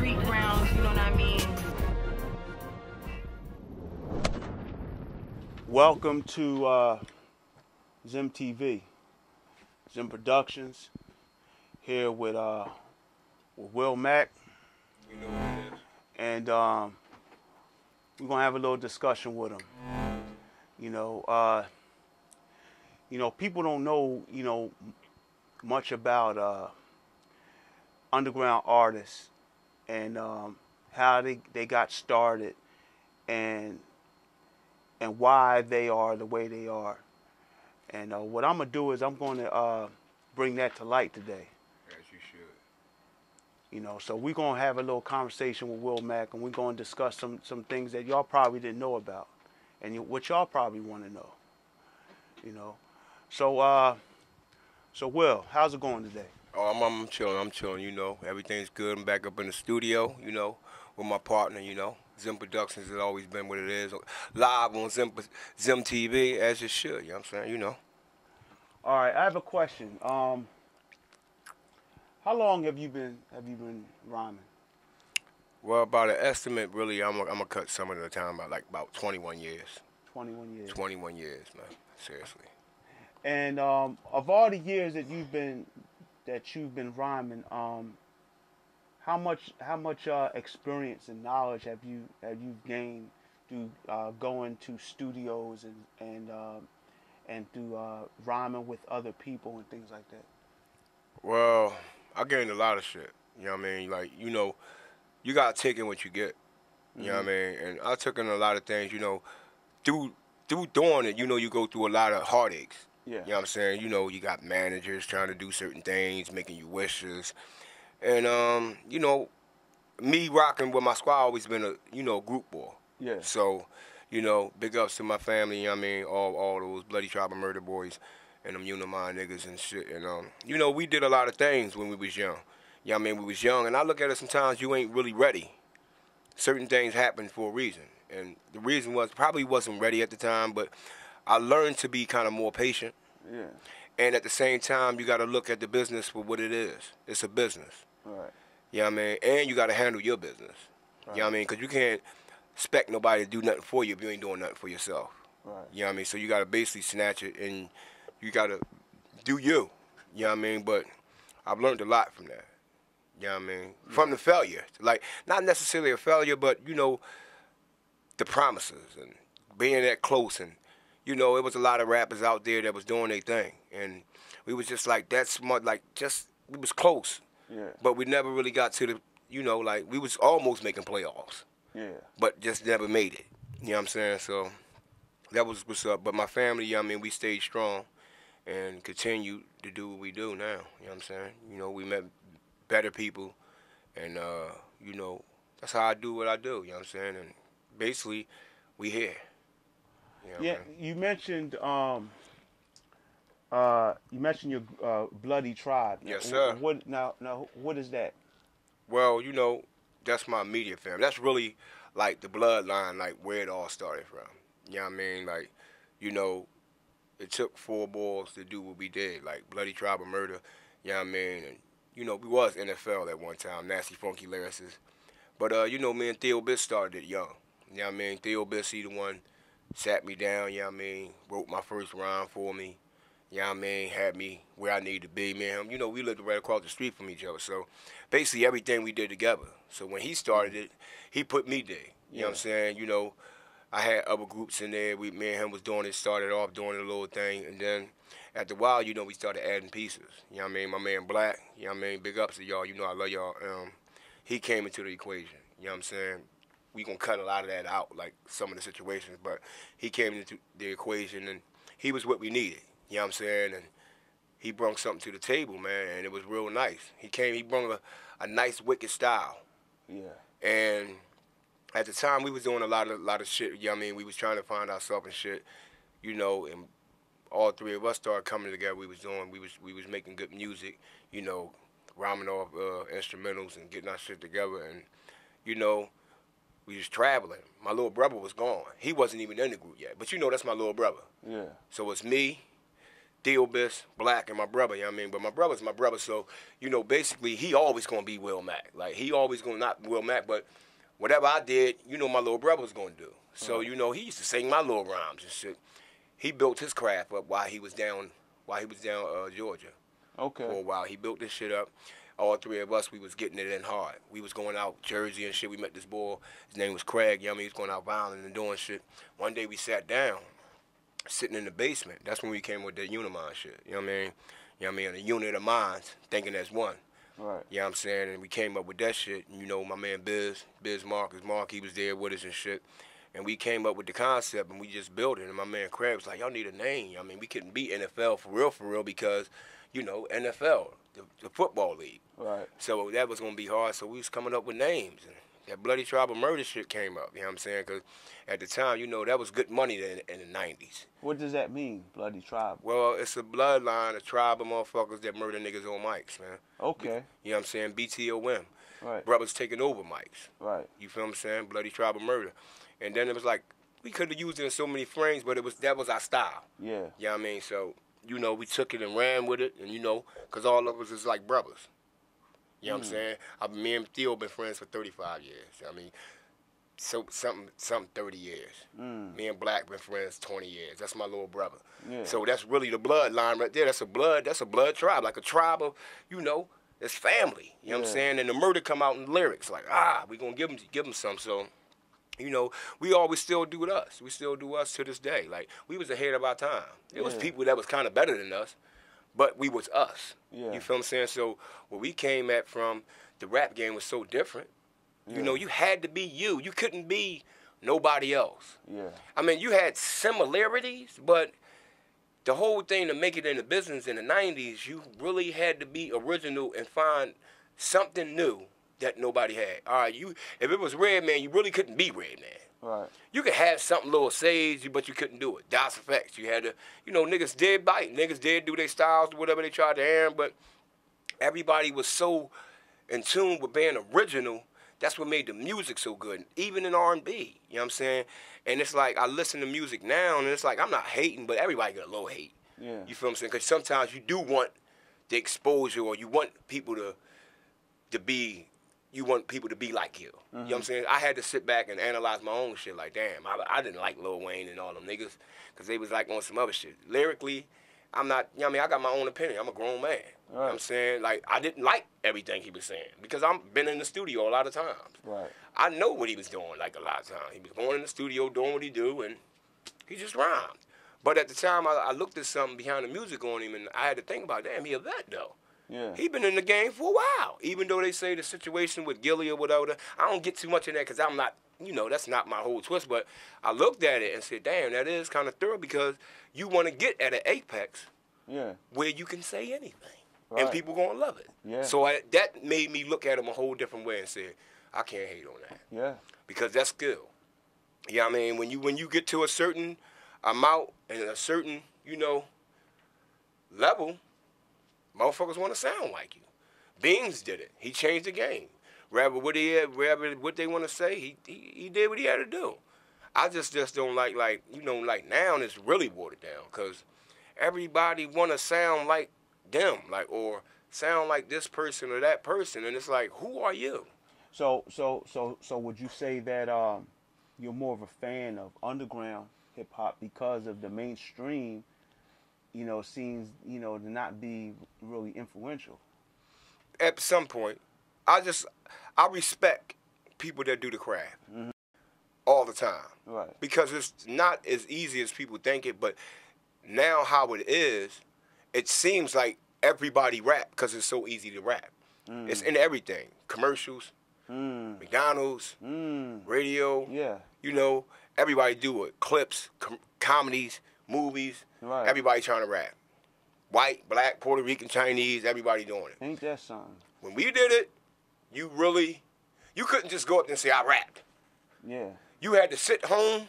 street grounds, you know what I mean? Welcome to Zim TV, Zim Productions, here with Will Mack. You know what it is. And we're gonna have a little discussion with him. You know, people don't know, much about underground artists and how they got started and why they are the way they are. And what I'm gonna do is I'm gonna bring that to light today. As you should. You know, so we're gonna have a little conversation with Will Mack, and we're gonna discuss some things that y'all probably didn't know about, and what y'all probably want to know. You know, so Will, how's it going today? Oh, I'm chilling, you know. Everything's good. I'm back up in the studio, you know, with my partner, you know. Zim Productions has always been what it is. Live on Zim TV, as it should, you know what I'm saying, you know. All right, I have a question. How long have you been rhyming? Well, about an estimate, really, I'm gonna cut some of the time, about 21 years. 21 years. 21 years, man. Seriously. And of all the years that you've been rhyming, how much experience and knowledge have you gained through going to studios and through rhyming with other people and things like that? Well, I gained a lot of shit. You know what I mean? Like, you know, you gotta take in what you get. You know what I mean? And I took in a lot of things, you know, through doing it, you know, you go through a lot of heartaches. Yeah. You know what I'm saying? You know, you got managers trying to do certain things, making you wishes. And, you know, me rocking with my squad always been a, you know, group ball. Yeah. So, you know, big ups to my family, you know what I mean? All those bloody tribal murder boys and them Unimind niggas and shit. And, you know, we did a lot of things when we was young. You know what I mean? We was young. And I look at it sometimes you ain't really ready. Certain things happen for a reason. And the reason was probably wasn't ready at the time, but I learned to be kind of more patient. Yeah. And at the same time, you got to look at the business for what it is. It's a business. Right. You know what I mean? And you got to handle your business. Right. You know what I mean? Because you can't expect nobody to do nothing for you if you ain't doing nothing for yourself. Right. You know what I mean? So you got to basically snatch it and you got to do you. You know what I mean? But I've learned a lot from that. You know what I mean? Yeah. From the failure. Like, not necessarily a failure, but, you know, the promises and being that close. And, you know, it was a lot of rappers out there that was doing their thing. And we was just like that smart, like just, we was close. Yeah. But we never really got to the, you know, like we was almost making playoffs. Yeah. But just never made it. You know what I'm saying? So that was what's up. But my family, you know what I mean, we stayed strong and continue to do what we do now. You know what I'm saying? You know, we met better people and, you know, that's how I do what I do. You know what I'm saying? And basically, we here. You know yeah, what I mean? You mentioned your bloody tribe. Yes, sir. Now, what is that? Well, you know, that's my immediate family. That's really like the bloodline, like where it all started from. You know what I mean? Like, you know, it took 4 boys to do what we did, like bloody tribal murder. You know what I mean? And you know, we was NFL at one time, nasty, funky lyricists. But you know, me and Theo Biss started it young. You know what I mean? Theo Biss, he the one sat me down. You know what I mean? Wrote my first rhyme for me. You know what I mean? Had me where I need to be. Me and him, you know, we lived right across the street from each other. So basically everything we did together. So when he started it, he put me there. You know what I'm saying? You know, I had other groups in there. Me and him was doing it, started off doing a little thing. And then after a while, you know, we started adding pieces. You know what I mean? My man Black, you know what I mean? Big ups to y'all. You know I love y'all. He came into the equation. You know what I'm saying? We gonna cut a lot of that out, like some of the situations. But he came into the equation, and he was what we needed. You know what I'm saying? And he brought something to the table, man, and it was real nice. He brought a nice, wicked style. Yeah. And at the time, we was doing a lot of shit. You know what I mean? We was trying to find ourselves and shit, you know, and all 3 of us started coming together. We was making good music, you know, rhyming off instrumentals and getting our shit together. And, you know, we was traveling. My little brother was gone. He wasn't even in the group yet. But, you know, that's my little brother. Yeah. So it's me, Theobis, Black, and my brother, you know what I mean? But my brother's my brother, so, you know, basically, he always gonna be Will Mack. Like, he always gonna, not Will Mack, but whatever I did, you know, my little brother was gonna do. So, you know, he used to sing my little rhymes and shit. He built his craft up while he was down Georgia. Okay. For a while. He built this shit up. All three of us, we was getting it in hard. We was going out Jersey and shit. We met this boy. His name was Craig. You know what I mean? He was going out violent and doing shit. One day we sat down, sitting in the basement. That's when we came with that Unimind shit. You know what I mean? You know what I mean? A unit of minds, thinking as one. Right. You know what I'm saying? And we came up with that shit. And, you know, my man Biz Marcus, he was there with us and shit. And we came up with the concept and we just built it. And my man Craig was like, y'all need a name. I mean, we couldn't beat NFL for real, because, you know, NFL, the football league. Right. So that was going to be hard. So we was coming up with names. And that Bloody Tribal Murder shit came up. You know what I'm saying? Because at the time, you know, that was good money in the 90s. What does that mean, Bloody Tribal? Well, it's a bloodline, a tribe of motherfuckers that murder niggas on mics, man. Okay. You know what I'm saying? BTOM. Right. Brothers taking over mics. Right. You feel what I'm saying? Bloody Tribal Murder. And then it was like, we could have used it in so many frames, but that was our style. Yeah. You know what I mean? So, you know, we took it and ran with it, and, you know, because all of us is like brothers. You know what I'm saying? Me and Theo been friends for 35 years. I mean, so something 30 years. Me and Black been friends 20 years. That's my little brother. Yeah. So that's really the bloodline right there. That's a blood tribe, like a tribe of, you know, it's family. You know what I'm saying? And the murder come out in lyrics, like, we gonna give them some. So, you know, we always still do us. We still do us to this day. Like, we was ahead of our time. There was people that was kind of better than us, but we was us. Yeah. You feel what I'm saying? So where we came at from, the rap game was so different. You know, you had to be you. You couldn't be nobody else. Yeah. I mean, you had similarities, but the whole thing to make it in the business in the 90s, you really had to be original and find something new that nobody had. All right, if it was Redman, you really couldn't be Redman. Right. You could have something little sage, but you couldn't do it. Das Effects, you had to, you know, niggas did bite. Niggas did do their styles, whatever they tried to air, but everybody was so in tune with being original. That's what made the music so good, even in R&B, you know what I'm saying? And it's like, I listen to music now, and it's like, I'm not hating, but everybody got a little hate. Yeah. You feel what I'm saying? Because sometimes you do want the exposure, or you want people to be, you want people to be like you. You know what I'm saying? I had to sit back and analyze my own shit, like, damn, I didn't like Lil Wayne and all them niggas, because they was like on some other shit. Lyrically, I'm not, you know what I mean? I got my own opinion. I'm a grown man. You know what I'm saying? Like, I didn't like everything he was saying because I've been in the studio a lot of times. Right. I know what he was doing, like, a lot of times. He was going in the studio, doing what he do, and he just rhymed. But at the time, I looked at something behind the music on him, and I had to think about, damn, he a vet, though. Yeah. He been in the game for a while. Even though they say the situation with Gilly or whatever, I don't get too much in that because I'm not, you know, that's not my whole twist. But I looked at it and said, damn, that is kind of thorough because you want to get at an apex where you can say anything. Right. And people going to love it. Yeah. So that made me look at him a whole different way and say, I can't hate on that. Yeah. Because that's skill. You know what I mean? When you get to a certain amount and a certain, you know, level, motherfuckers want to sound like you. Beans did it. He changed the game. Wherever what they want to say, he did what he had to do. I just don't like you know, like now it's really watered down because everybody want to sound like them, like, or sound like this person or that person, and it's like, who are you? So would you say that you're more of a fan of underground hip hop because of the mainstream, you know, seems, you know, to not be really influential? At some point, I respect people that do the craft all the time. Right. Because it's not as easy as people think it, but now how it is, it seems like everybody rap because it's so easy to rap. It's in everything. Commercials, McDonald's, radio. Yeah. You know, everybody do it. Clips, comedies, movies. Right. Everybody trying to rap. White, black, Puerto Rican, Chinese, everybody doing it. Ain't that something? When we did it, you couldn't just go up there and say, I rapped. Yeah. You had to sit home.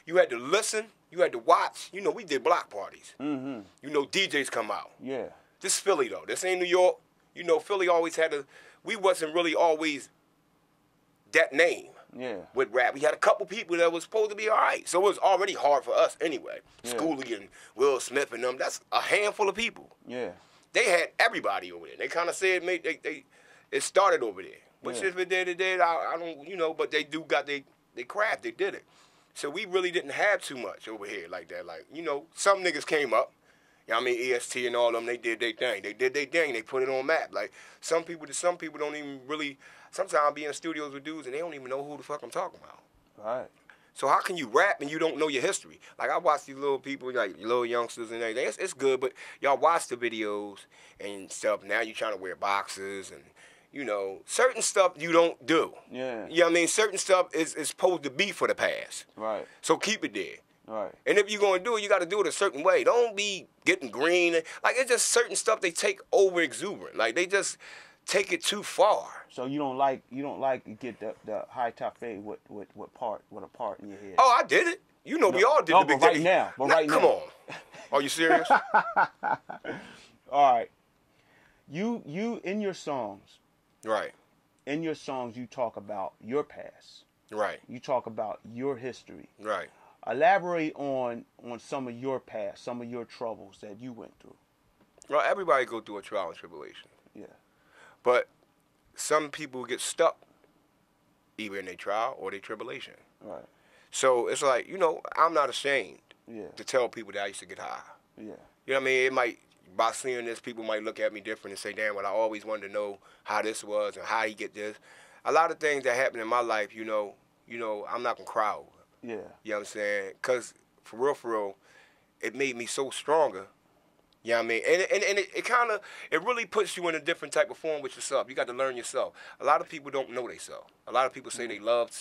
You had to listen. You had to watch. You know, we did block parties. You know, DJs come out. Yeah. This is Philly, though. This ain't New York. You know, Philly always had we wasn't really always that name. Yeah. With rap. We had a couple people that was supposed to be all right. So it was already hard for us anyway. Yeah. Schoolie and Will Smith and them, that's a handful of people. Yeah. They had everybody over there. They kind of said it started over there. Which if it did, I don't, you know, but they do got they craft, they did it. So we really didn't have too much over here like that. Like, you know, some niggas came up. You know what I mean? EST and all of them, they did their thing. They put it on map. Like, some people don't even really, sometimes I be in studios with dudes and they don't even know who the fuck I'm talking about. Right. So how can you rap and you don't know your history? Like, I watch these little people, like little youngsters and everything. It's good, but y'all watch the videos and stuff. Now you trying to wear boxes and, you know, certain stuff you don't do. Yeah. You know what I mean? Certain stuff is supposed to be for the past. Right. So keep it there. Right. And if you're going to do it, you got to do it a certain way. Don't be getting green. Like, it's just certain stuff they take over exuberant. Like, they just take it too far. So you don't like to get the high top fade with a part in your head. Oh, I did it. You know, we all did the big but right thing. now. But Now, right come now. on. Are you serious? All right. You in your songs. Right. In your songs, you talk about your past. Right. You talk about your history. Right. Elaborate on some of your past, some of your troubles that you went through. Well, everybody go through a trial and tribulation. Yeah. But some people get stuck either in their trial or their tribulation. Right. So it's like, you know, I'm not ashamed Yeah. to tell people that I used to get high. Yeah. You know what I mean? It might, by seeing this, people might look at me different and say, damn, well, I always wanted to know how this was and how he get this. A lot of things that happen in my life, you know, I'm not going to cry over. Yeah. You know what I'm saying? Because for real, it made me so stronger. You know what I mean? And it kind of, it really puts you in a different type of form with yourself. You got to learn yourself. A lot of people don't know themselves. A lot of people say they love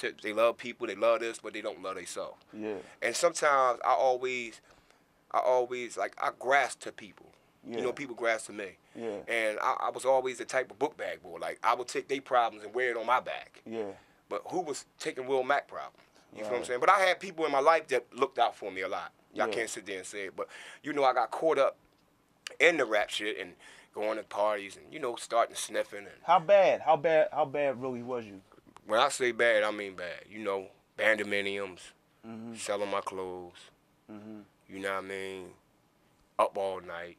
people, they love this, but they don't love themselves. Yeah. And sometimes I always, like, I grasp to people. Yeah. You know, people grasp to me. Yeah. And I was always the type of book bag boy. Like, I would take their problems and wear it on my back. Yeah. But who was taking Will Mack problems? You feel what I'm Right. saying? But I had people in my life that looked out for me a lot. Y'all Yeah. can't sit there and say it. But, you know, I got caught up in the rap shit and going to parties and, you know, starting sniffing. And How bad really was you? when I say bad, I mean bad. You know, condominiums, Mm-hmm. selling my clothes. Mm-hmm. You know what I mean? Up all night,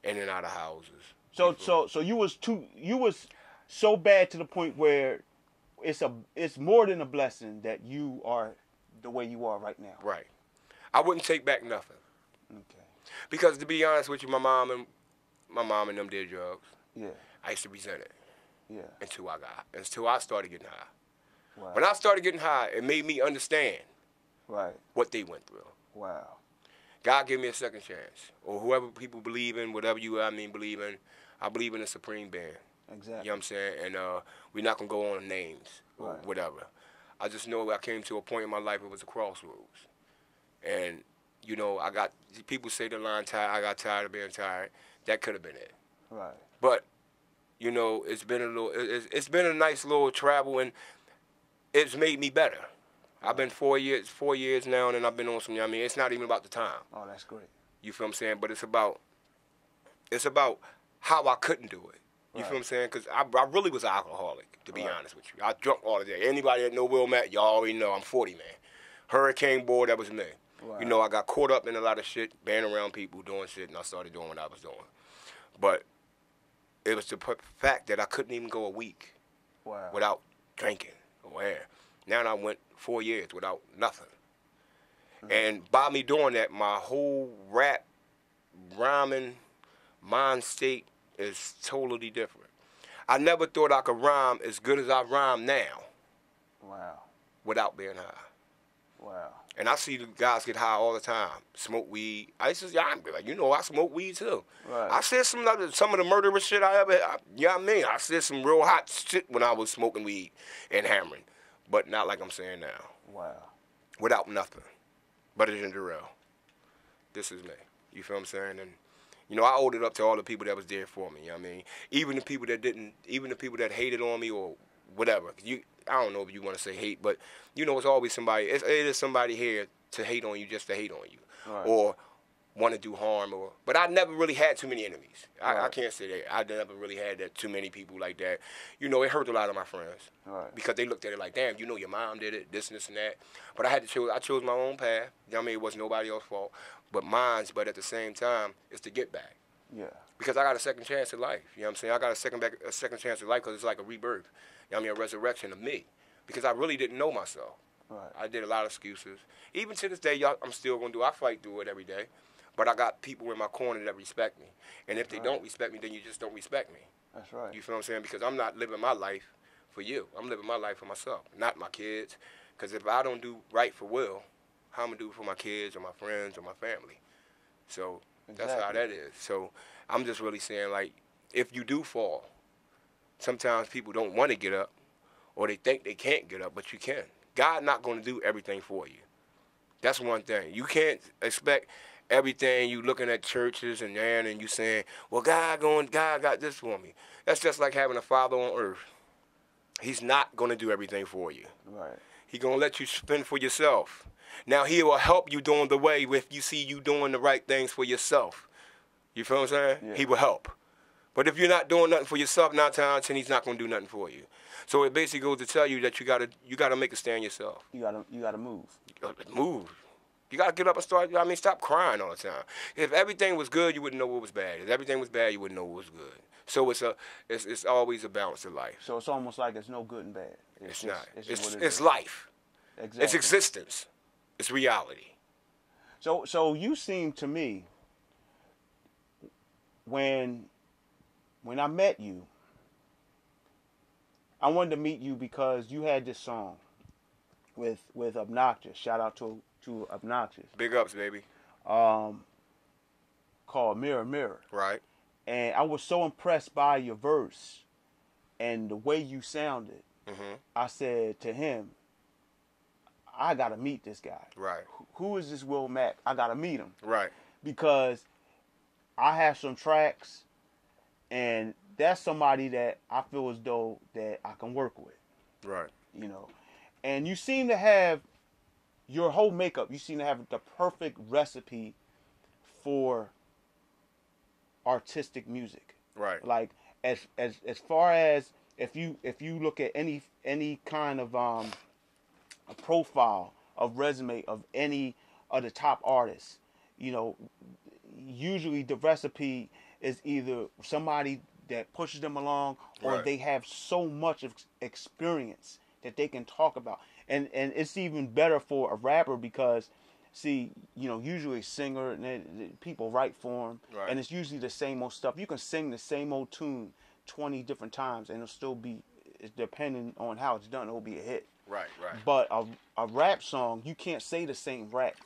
in and out of houses. So you was so bad to the point where it's more than a blessing that you are the way you are right now. Right. I wouldn't take back nothing. Okay. Because to be honest with you, my mom and them did drugs. Yeah. I used to resent it Yeah. until I started getting high. Wow. When I started getting high, it made me understand Right. what they went through. Wow. God gave me a second chance. Or whoever people believe in, whatever believe in, I believe in a supreme being. Exactly. You know what I'm saying? And we're not going to go on names or Right. whatever. I just know I came to a point in my life, it was a crossroads. And, you know, people say the line, I got tired of being tired. That could have been it. Right. But, you know, it's been a nice little travel, and it's made me better. I've been 4 years now, and I've been on some, you know what I mean? It's not even about the time. Oh, that's great. You feel what I'm saying? But it's about how I couldn't do it. You feel what I'm saying? Because I really was an alcoholic, to be honest with you. I drunk all the day. Anybody that know Will Matt, y'all already know I'm 40, man. Hurricane boy, that was me. Wow. You know, I got caught up in a lot of shit, being around people, doing shit, and I started doing what I was doing. But it was the fact that I couldn't even go a week Wow. without drinking or air. Now I went 4 years without nothing. Mm-hmm. And by me doing that, my whole rap, rhyming, mind state is totally different. I never thought I could rhyme as good as I rhyme now Wow. without being high. Wow. And I see the guys get high all the time, smoke weed. I smoke weed too. Right. I said some of the murderous shit you know what I mean? I said some real hot shit when I was smoking weed and hammering, but not like I'm saying now. Wow. Without nothing, but it's in the real. This is me. You feel what I'm saying? And, you know, I owed it up to all the people that was there for me, you know what I mean? Even the people that hated on me or whatever. I don't know if you want to say hate, but, you know, it's always somebody, it is somebody here to hate on you just to hate on you. Right. Or want to do harm, but I never really had too many enemies. I Right. can't say that. I never really had that too many people like that. You know, it hurt a lot of my friends Right. because they looked at it like, damn, you know, your mom did it, this and this and that. But I had to choose. I chose my own path. You know what I mean? It wasn't nobody else's fault, but mine's. But at the same time, it's to get back. Yeah. Because I got a second chance at life. You know what I'm saying? I got a second chance at life because it's like a rebirth. You know what I mean? A resurrection of me. Because I really didn't know myself. Right. I did a lot of excuses. Even to this day, y'all, I'm still going to do. I fight through it every day. But I got people in my corner that respect me. And if they don't respect me, then you just don't respect me. That's right. You feel what I'm saying? Because I'm not living my life for you. I'm living my life for myself, not my kids. Because if I don't do right for Will, how am I going to do it for my kids or my friends or my family? So that's how that is. So I'm just really saying, like, if you do fall, sometimes people don't want to get up or they think they can't get up, but you can. God not going to do everything for you. That's one thing. You can't expect everything. You looking at churches and you saying, well, God got this for me. That's just like having a father on earth. He's not going to do everything for you. Right. He's going to let you spend for yourself. Now, he will help you during the way if you see you doing the right things for yourself. You feel what I'm saying? Yeah. He will help. But if you're not doing nothing for yourself, 9 times out of 10, he's not going to do nothing for you. So it basically goes to tell you that you gotta make a stand yourself. You gotta move. You gotta move. You gotta get up and start. I mean, stop crying all the time. If everything was good, you wouldn't know what was bad. If everything was bad, you wouldn't know what was good. So it's always a balance in life. So it's almost like it's no good and bad. It's just, not. It's It's life. Exactly. It's existence. It's reality. So you seem to me when I met you, I wanted to meet you because you had this song with Obnoxious. Shout out to Obnoxious. Big ups, baby. Called Mirror Mirror. Right. And I was so impressed by your verse and the way you sounded. Mm-hmm. I said to him, I gotta meet this guy. Right. Who is this Will Mack? I gotta meet him. Right. Because I have some tracks, and that's somebody that I feel as though that I can work with. Right. You know, and you seem to have your whole makeup. You seem to have the perfect recipe for artistic music. Right. Like as far as if you look at any kind of a profile of resume of any of the top artists, you know, usually the recipe is either somebody that pushes them along or Right. they have so much of experience that they can talk about. And it's even better for a rapper because, see, you know, usually a singer, and people write for them, Right. and it's usually the same old stuff. You can sing the same old tune 20 different times, and it'll still be, depending on how it's done, it'll be a hit. Right. Right. But a rap song, you can't say the same rap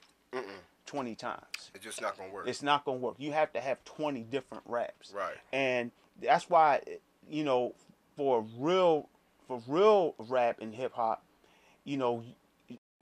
20 times. It's just not gonna work. It's not going to work. You have to have 20 different raps. Right. And that's why, you know, for real rap and hip hop, you know,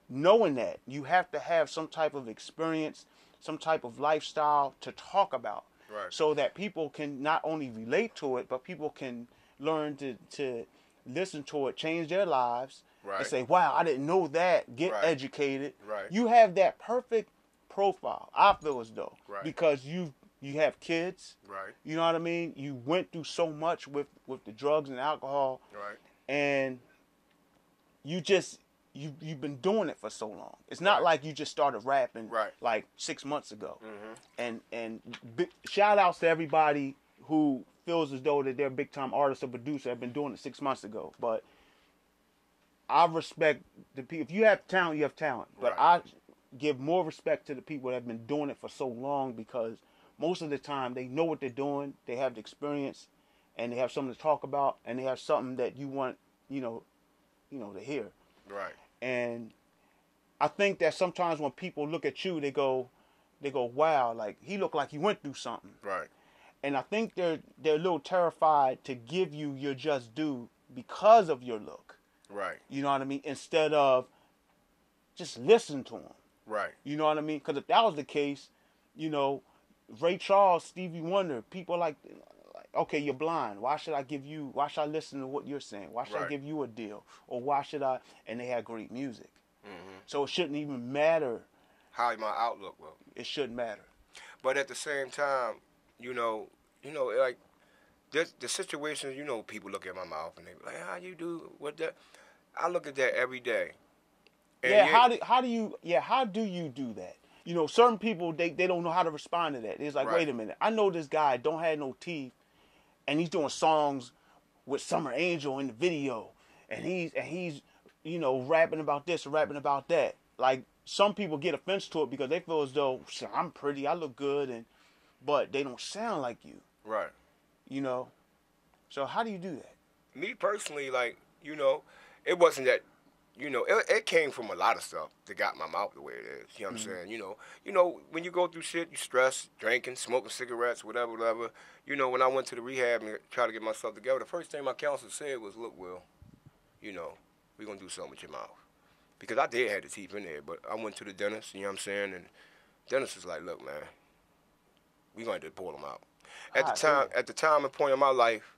knowing that, you have to have some type of experience, some type of lifestyle to talk about. Right. So that people can not only relate to it, but people can learn to listen to it, change their lives, Right. and say, wow, I didn't know that, get Right. educated. Right. You have that perfect profile, I feel as though, Right. because you have kids. Right. You know what I mean? You went through so much with the drugs and alcohol, Right. and you've been doing it for so long. It's not Right. like you just started rapping Right. like 6 months ago. Mm-hmm. And shout outs to everybody who feels as though that they're a big time artist or producer have been doing it 6 months ago. But I respect the people. If you have talent, you have talent. But Right. I give more respect to the people that have been doing it for so long, because most of the time they know what they're doing, they have the experience, and they have something to talk about, and they have something that you want, you know, to hear. Right. And I think that sometimes when people look at you, they go, wow, like he looked like he went through something. Right. And I think they're a little terrified to give you your just due because of your look. Right. You know what I mean? Instead of just listen to them. Right. You know what I mean? Because if that was the case, you know, Ray Charles, Stevie Wonder, people like, okay, you're blind. Why should I listen to what you're saying? Why should I Right. give you a deal? Or why should I? And they had great music. Mm-hmm. So it shouldn't even matter. How my outlook will. It shouldn't matter. But at the same time, like the situations, people look at my mouth and they be like, how you do what that? I look at that every day. And Yeah, how do you do that? You know, certain people they don't know how to respond to that. It's like, Right. wait a minute, I know this guy don't have no teeth, and he's doing songs with Summer Angel in the video, and he's rapping about this or rapping about that. Like some people get offense to it because they feel as though I'm pretty, I look good, but they don't sound like you. Right. You know, so how do you do that? Me personally, like, it wasn't that, it came from a lot of stuff that got my mouth the way it is. You know what I'm saying? When you go through shit, you stress, drinking, smoking cigarettes, whatever. When I went to the rehab and tried to get myself together, the first thing my counselor said was, look, Will, we're going to do something with your mouth. Because I did have the teeth in there, but I went to the dentist, you know what I'm saying? And the dentist was like, look, man, we're going to have to pull them out. At the time and point in my life,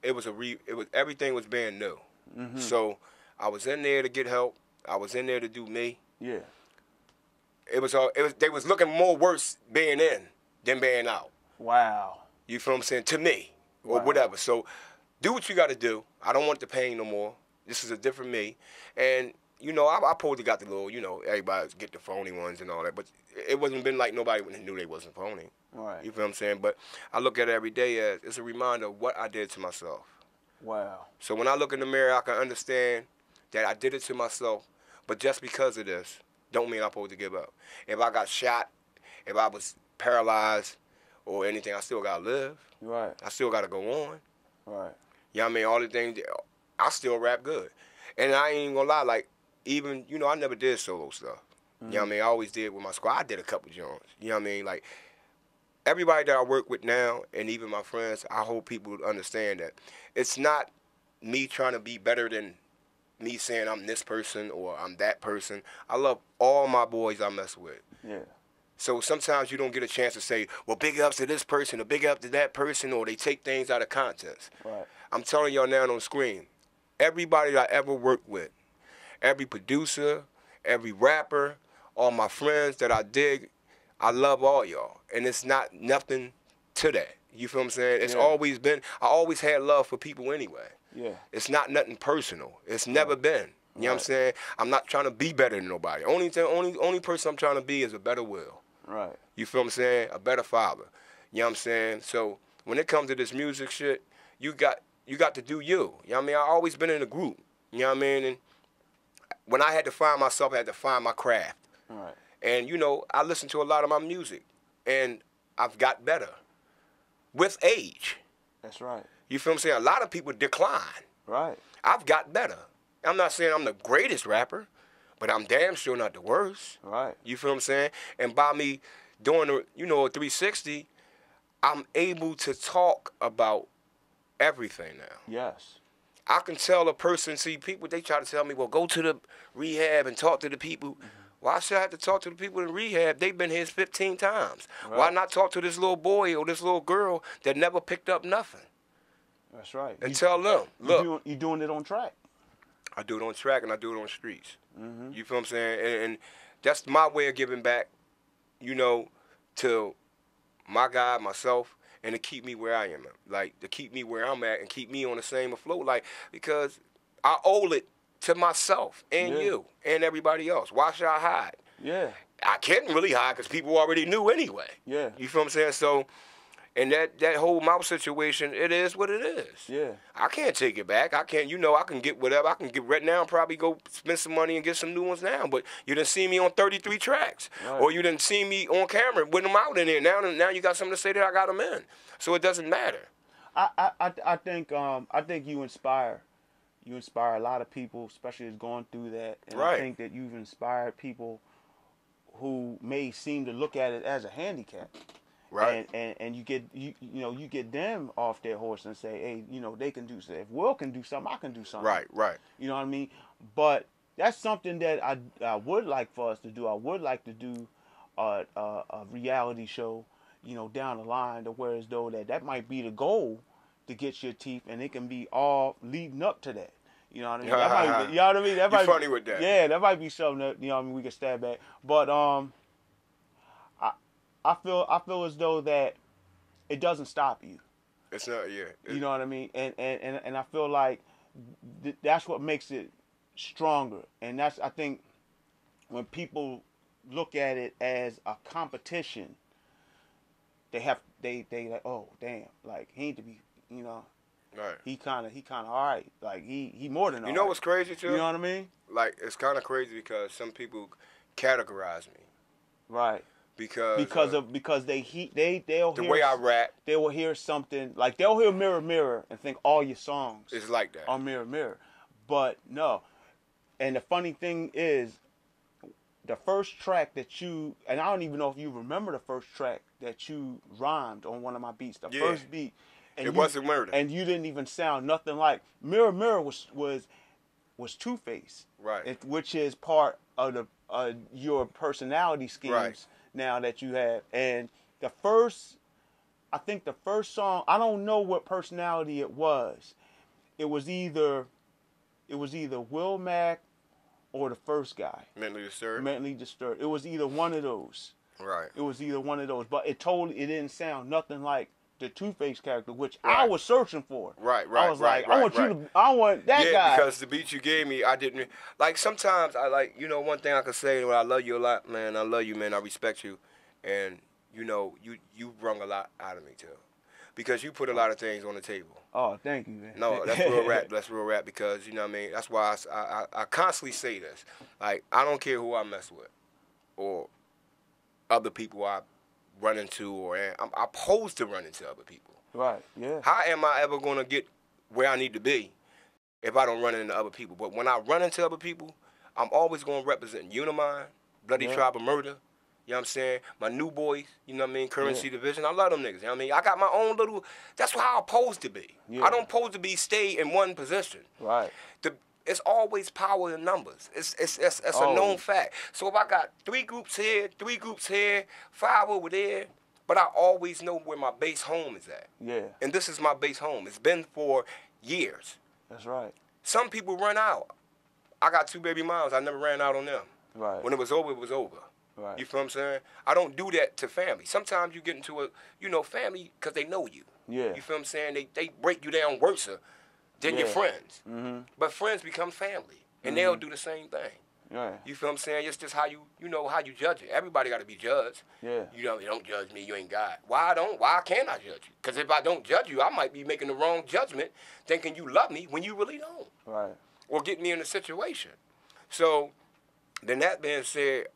everything was brand new. Mm-hmm. So I was in there to get help. I was in there to do me. Yeah. They was looking more worse being in than being out. Wow. You feel what I'm saying? To me. Or whatever. So do what you got to do. I don't want the pain no more. This is a different me. And, I probably got the little, everybody get the phony ones and all that. But it wasn't been like nobody knew they wasn't phony. Right. You feel what I'm saying? But I look at it every day as it's a reminder of what I did to myself. Wow. So when I look in the mirror, I can understand that I did it to myself. But just because of this, don't mean I'm supposed to give up. If I got shot, if I was paralyzed or anything, I still got to live. Right. I still got to go on. Right. You know what I mean? All the things, I still rap good. And I ain't even going to lie, like, even, I never did solo stuff. Mm-hmm. You know what I mean? I always did with my squad. I did a couple joints. You know what I mean? Like, everybody that I work with now, and even my friends, I hope people understand that it's not me trying to be better than me saying I'm this person or I'm that person. I love all my boys I mess with. Yeah. So sometimes you don't get a chance to say, well, big ups to this person or big up to that person, or they take things out of context. Right. I'm telling y'all now on the screen, everybody I ever worked with, every producer, every rapper, all my friends that I dig, I love all y'all. And it's not nothing to that. You feel what I'm saying? It's always been, I always had love for people anyway. Yeah. It's not nothing personal. It's never been. You know what I'm saying? I'm not trying to be better than nobody. Only person I'm trying to be is a better Will. Right. You feel what I'm saying? A better father. You know what I'm saying? So when it comes to this music shit, you got to do you. You know what I mean? I always been in a group. You know what I mean? And when I had to find myself, I had to find my craft. Right. And, I listen to a lot of my music. And I've got better. With age. That's right. You feel what I'm saying? A lot of people decline. Right. I've got better. I'm not saying I'm the greatest rapper, but I'm damn sure not the worst. Right. You feel what I'm saying? And by me doing, a 360, I'm able to talk about everything now. Yes. I can tell a person, see, people, they try to tell me, well, go to the rehab and talk to the people. Mm-hmm. Why should I have to talk to the people in rehab? They've been here 15 times. Right. Why not talk to this little boy or this little girl that never picked up nothing? That's right. And tell them, look. You're doing it on track. I do it on track and I do it on streets. Mm-hmm. You feel what I'm saying? And that's my way of giving back, to my God, myself, and to keep me where I am. Like, to keep me where I'm at and keep me on the same afloat. Like, because I owe it to myself and you and everybody else. Why should I hide? Yeah. I can't really hide because people already knew anyway. Yeah. You feel what I'm saying? So, and that whole mouth situation, it is what it is. Yeah. I can't take it back. I can't, I can get whatever. I can get right now, probably go spend some money and get some new ones now. But you didn't see me on 33 tracks. Right. Or you didn't see me on camera with them out in there. Now you got something to say that I got them in. So it doesn't matter. I think you inspire a lot of people, especially as going through that. And right. I think that you've inspired people who may seem to look at it as a handicap. Right. And you get them off their horse and say, hey, they can do something. If Will can do something, I can do something. Right. You know what I mean? But that's something that I would like for us to do. I would like to do a reality show, down the line, to where as though that might be the goal, to get your teeth, and it can be all leading up to that. You know what I mean? That might be, you know what I mean? That You're might funny with that. Yeah, that might be something that we can stab at. But I feel as though that it doesn't stop you. It's not, yeah. You know what I mean? And I feel like that's what makes it stronger. And that's, I think, when people look at it as a competition, they like, oh damn, like he need to be, you know, Right. he kind of all right, like he more than all You know right. what's crazy too? You know what I mean? Like, it's kind of crazy because some people categorize me. Right. Because they'll the hear, way I rap they will hear something like they'll hear Mirror Mirror and think all your songs is like that. are Mirror Mirror, but no. And the funny thing is, the first track that you, and I don't even know if you remember the first track that you rhymed on one of my beats, the first beat, and it wasn't Murder, and you didn't even sound nothing like Mirror Mirror was Two-Face, right? Which is part of the your personality schemes. Right. Now that you have, and I think the first song, I don't know what personality it was. It was either Will Mack or the first guy. Mentally disturbed. Mentally disturbed. It was either one of those. Right. It was either one of those, but it didn't sound nothing like the Two-Face character, which Right. I was searching for. Right. I was like, I want that guy. Yeah, because the beat you gave me, I didn't like. Sometimes I like, you know, one thing I can say, well, I love you a lot, man. I love you, man. I respect you, and you know, you brung a lot out of me too, because you put a lot of things on the table. Oh, thank you, man. No, that's real rap. That's real rap, because you know what I mean. That's why I constantly say this. Like, I don't care who I mess with, or other people I run into, or I'm opposed to run into other people. Right. Yeah. How am I ever gonna get where I need to be if I don't run into other people? But when I run into other people, I'm always gonna represent Unimind, Bloody Tribe of Murder. You know what I'm saying? My new boys, you know what I mean? Currency Division. I love them niggas. You know what I mean? I got my own little. That's how I'm supposed to be. Yeah. I don't supposed to be stay in one position. Right. It's always power in numbers. It's a known fact. So if I got 3 groups here, 3 groups here, 5 over there, but I always know where my base home is at. Yeah. And this is my base home. It's been for years. That's right. Some people run out. I got 2 baby moms. I never ran out on them. Right. When it was over, it was over. Right. You feel what I'm saying? I don't do that to family. Sometimes you get into family because they know you. Yeah. You feel what I'm saying? They break you down worse than your friends. Mm-hmm. But friends become family, and they'll do the same thing. Right. You feel what I'm saying? It's just how you judge it. Everybody got to be judged. Yeah. You don't judge me. You ain't God. Why can't I judge you? Because if I don't judge you, I might be making the wrong judgment, thinking you love me when you really don't. Right. Or get me in a situation. So, then that being said,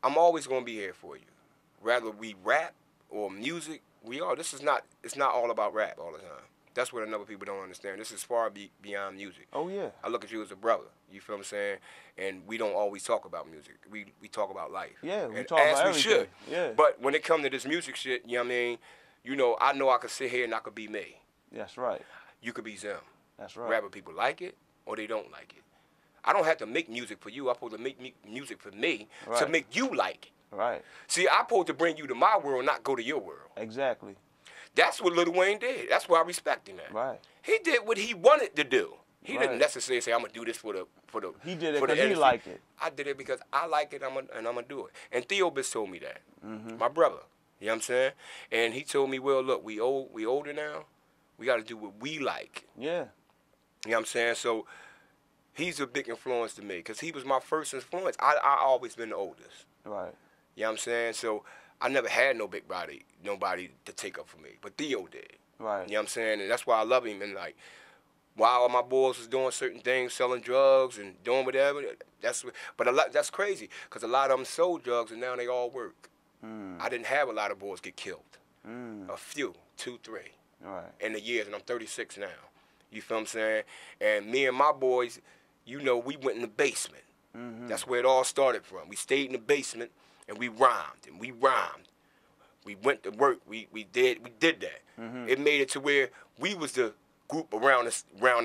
I'm always gonna be here for you. Rather we rap or music, it's not all about rap all the time. That's what another people don't understand. This is far beyond music. Oh yeah. I look at you as a brother. You feel what I'm saying? And we don't always talk about music. We talk about life. Yeah, we and talk about as we everything. should. Yeah. But when it comes to this music shit, you know what I mean? I know I could sit here and I could be me. That's right. You could be Zim. That's right. Whether people like it or they don't like it. I don't have to make music for you. I'm supposed to make music for me to make you like it. Right. See, I'm supposed to bring you to my world, not go to your world. Exactly. That's what Lil Wayne did. That's why I respect him, man. Right. He did what he wanted to do. He didn't Right. necessarily say, I'm going to do this for the He did it for the because he industry. liked it. I did it because I like it, and I'm going to do it. And Theo Biss told me that. My brother. You know what I'm saying? And he told me, well, look, we older now. We got to do what we like. Yeah. You know what I'm saying? So he's a big influence to me because he was my first influence. I always been the oldest. Right. You know what I'm saying? So I never had nobody to take up for me. But Theo did. Right. You know what I'm saying? And that's why I love him. And like, while my boys was doing certain things, selling drugs and doing whatever, that's crazy because a lot of them sold drugs and now they all work. I didn't have a lot of boys get killed. A few, 2, 3. Right. In the years, and I'm 36 now. You feel what I'm saying? And me and my boys, we went in the basement. That's where it all started from. We stayed in the basement and we rhymed and we rhymed. We went to work. We did that. It made it to where we was the group around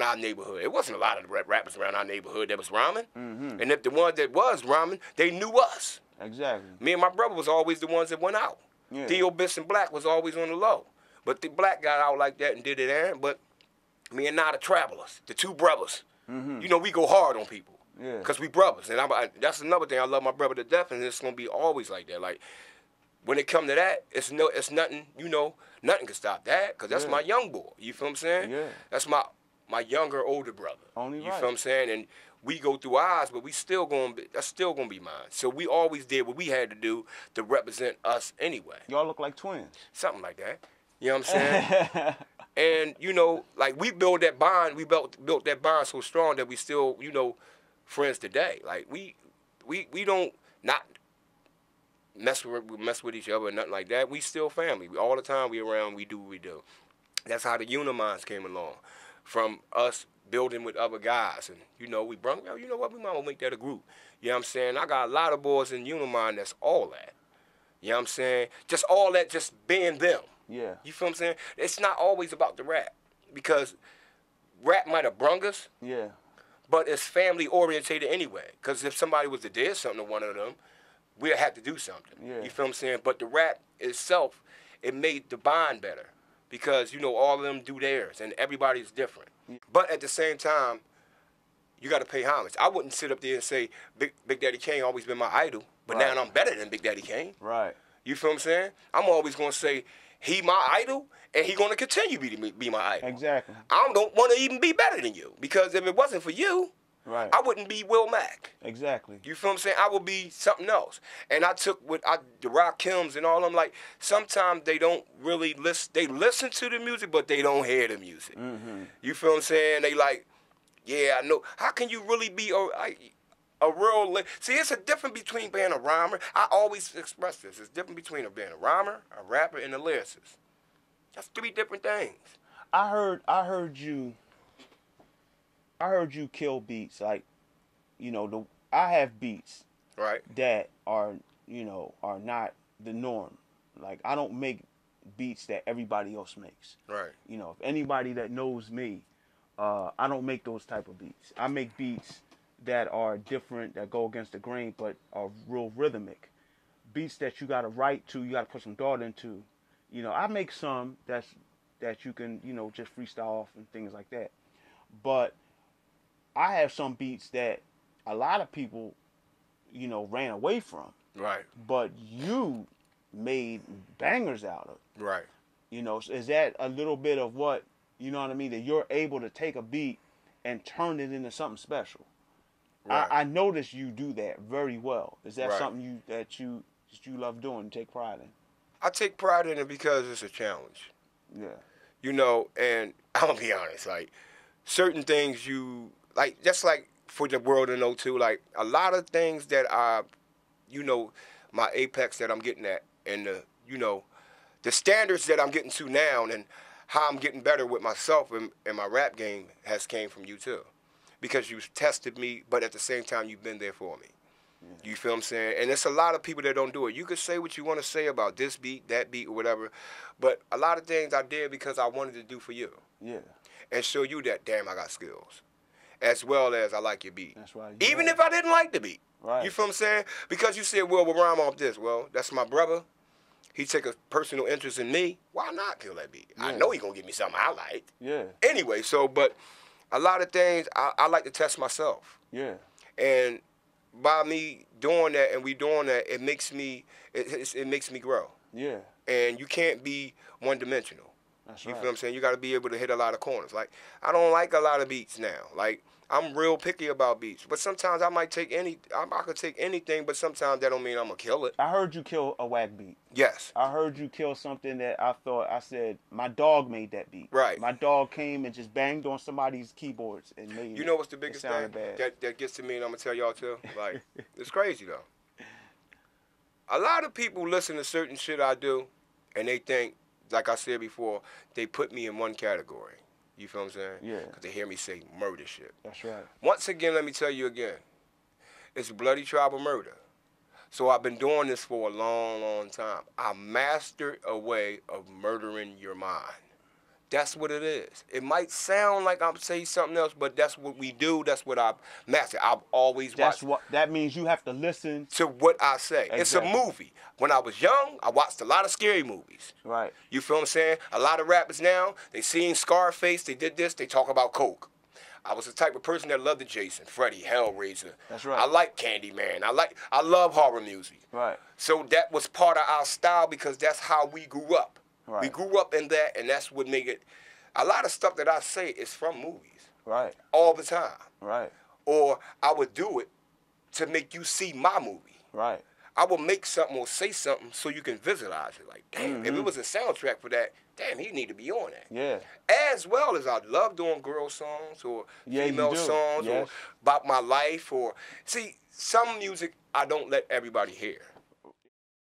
our neighborhood. It wasn't a lot of rappers around our neighborhood that was rhyming. And if the ones that was rhyming, they knew us. Exactly. Me and my brother was always the ones that went out. Yeah. Theo Biss and Black was always on the low. But the Black got out like that and did it, Aaron. But me and Now the Travelers, the 2 brothers, we go hard on people. Yeah. Because we brothers. And that's another thing. I love my brother to death, and it's going to be always like that. Like, when it come to that, it's nothing, you know, nothing can stop that, because that's my young boy. You feel what I'm saying? Yeah. That's my younger, older brother. Only you right. feel what I'm saying? And we go through ours, but that's still gonna be mine. So we always did what we had to do to represent us anyway. Y'all look like twins. Something like that. You know what I'm saying? And, you know, like, we built that bond so strong that we still, you know, friends today. Like, we don't not mess with each other or nothing like that. We still family. All the time we around, we do what we do. That's how the Uniminds came along, from us building with other guys. And, you know, we brung, you know what, we might make that a group. You know what I'm saying? I got a lot of boys in Unimind that's all that. You know what I'm saying? Just all that, just being them. Yeah. You feel what I'm saying? It's not always about the rap, because rap might have brung us. Yeah. But it's family orientated anyway. Because if somebody was to do something to one of them, we'd have to do something. Yeah. You feel what I'm saying? But the rap itself, it made the bond better. Because, you know, all of them do theirs, and everybody's different. Yeah. But at the same time, you got to pay homage. I wouldn't sit up there and say, Big Daddy Kane always been my idol, but now I'm better than Big Daddy Kane. Right. You feel what I'm saying? I'm always going to say, he my idol, and he going to continue to be my idol. Exactly. I don't want to even be better than you, because if it wasn't for you, right, I wouldn't be Will Mack. Exactly. You feel what I'm saying? I would be something else. And I took the Rock Kims and all them, like, sometimes they don't really listen. They listen to the music, but they don't hear the music. Mm-hmm. You feel what I'm saying? They like, yeah, I know. How can you really be a real... See, it's a difference between being a rhymer. I always express this. It's different between being a rhymer, a rapper, and a lyricist. That's 3 different things. I heard you kill beats. Like, you know, I have beats right that are, you know, are not the norm. Like, I don't make beats that everybody else makes. Right. You know, if anybody that knows me, I don't make those type of beats. I make beats that are different, that go against the grain, but are real rhythmic. Beats that you got to write to, you got to put some thought into. You know, I make some that you can, you know, just freestyle off and things like that. But I have some beats that a lot of people, you know, ran away from. Right. But you made bangers out of. Right. You know, is that a little bit of what, you know what I mean, that you're able to take a beat and turn it into something special? Right. I notice you do that very well. Is that something that you love doing and take pride in? I take pride in it because it's a challenge. Yeah. You know, and I'm going to be honest, like, certain things you, like, just like for the world to know too, like, a lot of things that you know, my apex that I'm getting at, and you know, the standards that I'm getting to now, and how I'm getting better with myself and my rap game has came from you too. Because you've tested me, but at the same time, you've been there for me. Yeah. You feel what I'm saying? And there's a lot of people that don't do it. You could say what you want to say about this beat, that beat, or whatever, but a lot of things I did because I wanted to do for you. Yeah. And show you that, damn, I got skills. As well as I like your beat. That's right. Even if I didn't like the beat. Right. You feel what I'm saying? Because you said, well, we'll rhyme off this. Well, that's my brother. He take a personal interest in me. Why not kill that beat? Yeah. I know he going to give me something I like. Yeah. Anyway, so, but a lot of things, I like to test myself. Yeah. And by me doing that and we doing that, it makes me grow. Yeah. And you can't be one-dimensional. That's you right. feel what I'm saying? You got to be able to hit a lot of corners. Like, I don't like a lot of beats now. Like, I'm real picky about beats. But sometimes I might take I could take anything, but sometimes that don't mean I'm going to kill it. I heard you kill a whack beat. Yes. I heard you kill something that I said, my dog made that beat. Right. My dog came and just banged on somebody's keyboards and made it. You know what's the biggest thing bad. that gets to me, and I'm going to tell y'all too? Like, it's crazy though. A lot of people listen to certain shit I do, and they think, like I said before, they put me in one category. You feel what I'm saying? Yeah. Because they hear me say murder shit. That's right. Once again, let me tell you again. It's bloody tribal murder. So I've been doing this for a long, long time. I mastered a way of murdering your mind. That's what it is. It might sound like I'm saying something else, but that's what we do. That's what I've mastered. I've always watched. That means you have to listen to what I say. Exactly. It's a movie. When I was young, I watched a lot of scary movies. Right. You feel what I'm saying? A lot of rappers now, they seen Scarface, they did this, they talk about coke. I was the type of person that loved the Jason, Freddy, Hellraiser. That's right. I like Candyman. I love horror music. Right. So that was part of our style because that's how we grew up. Right. We grew up in that, and that's what made it. A lot of stuff that I say is from movies. Right. All the time. Right. Or I would do it to make you see my movie. Right. I will make something or say something so you can visualize it. Like, damn, if it was a soundtrack for that, damn, he need to be on that. Yeah. As well as I love doing girl songs or female songs yes. or about my life or see some music I don't let everybody hear.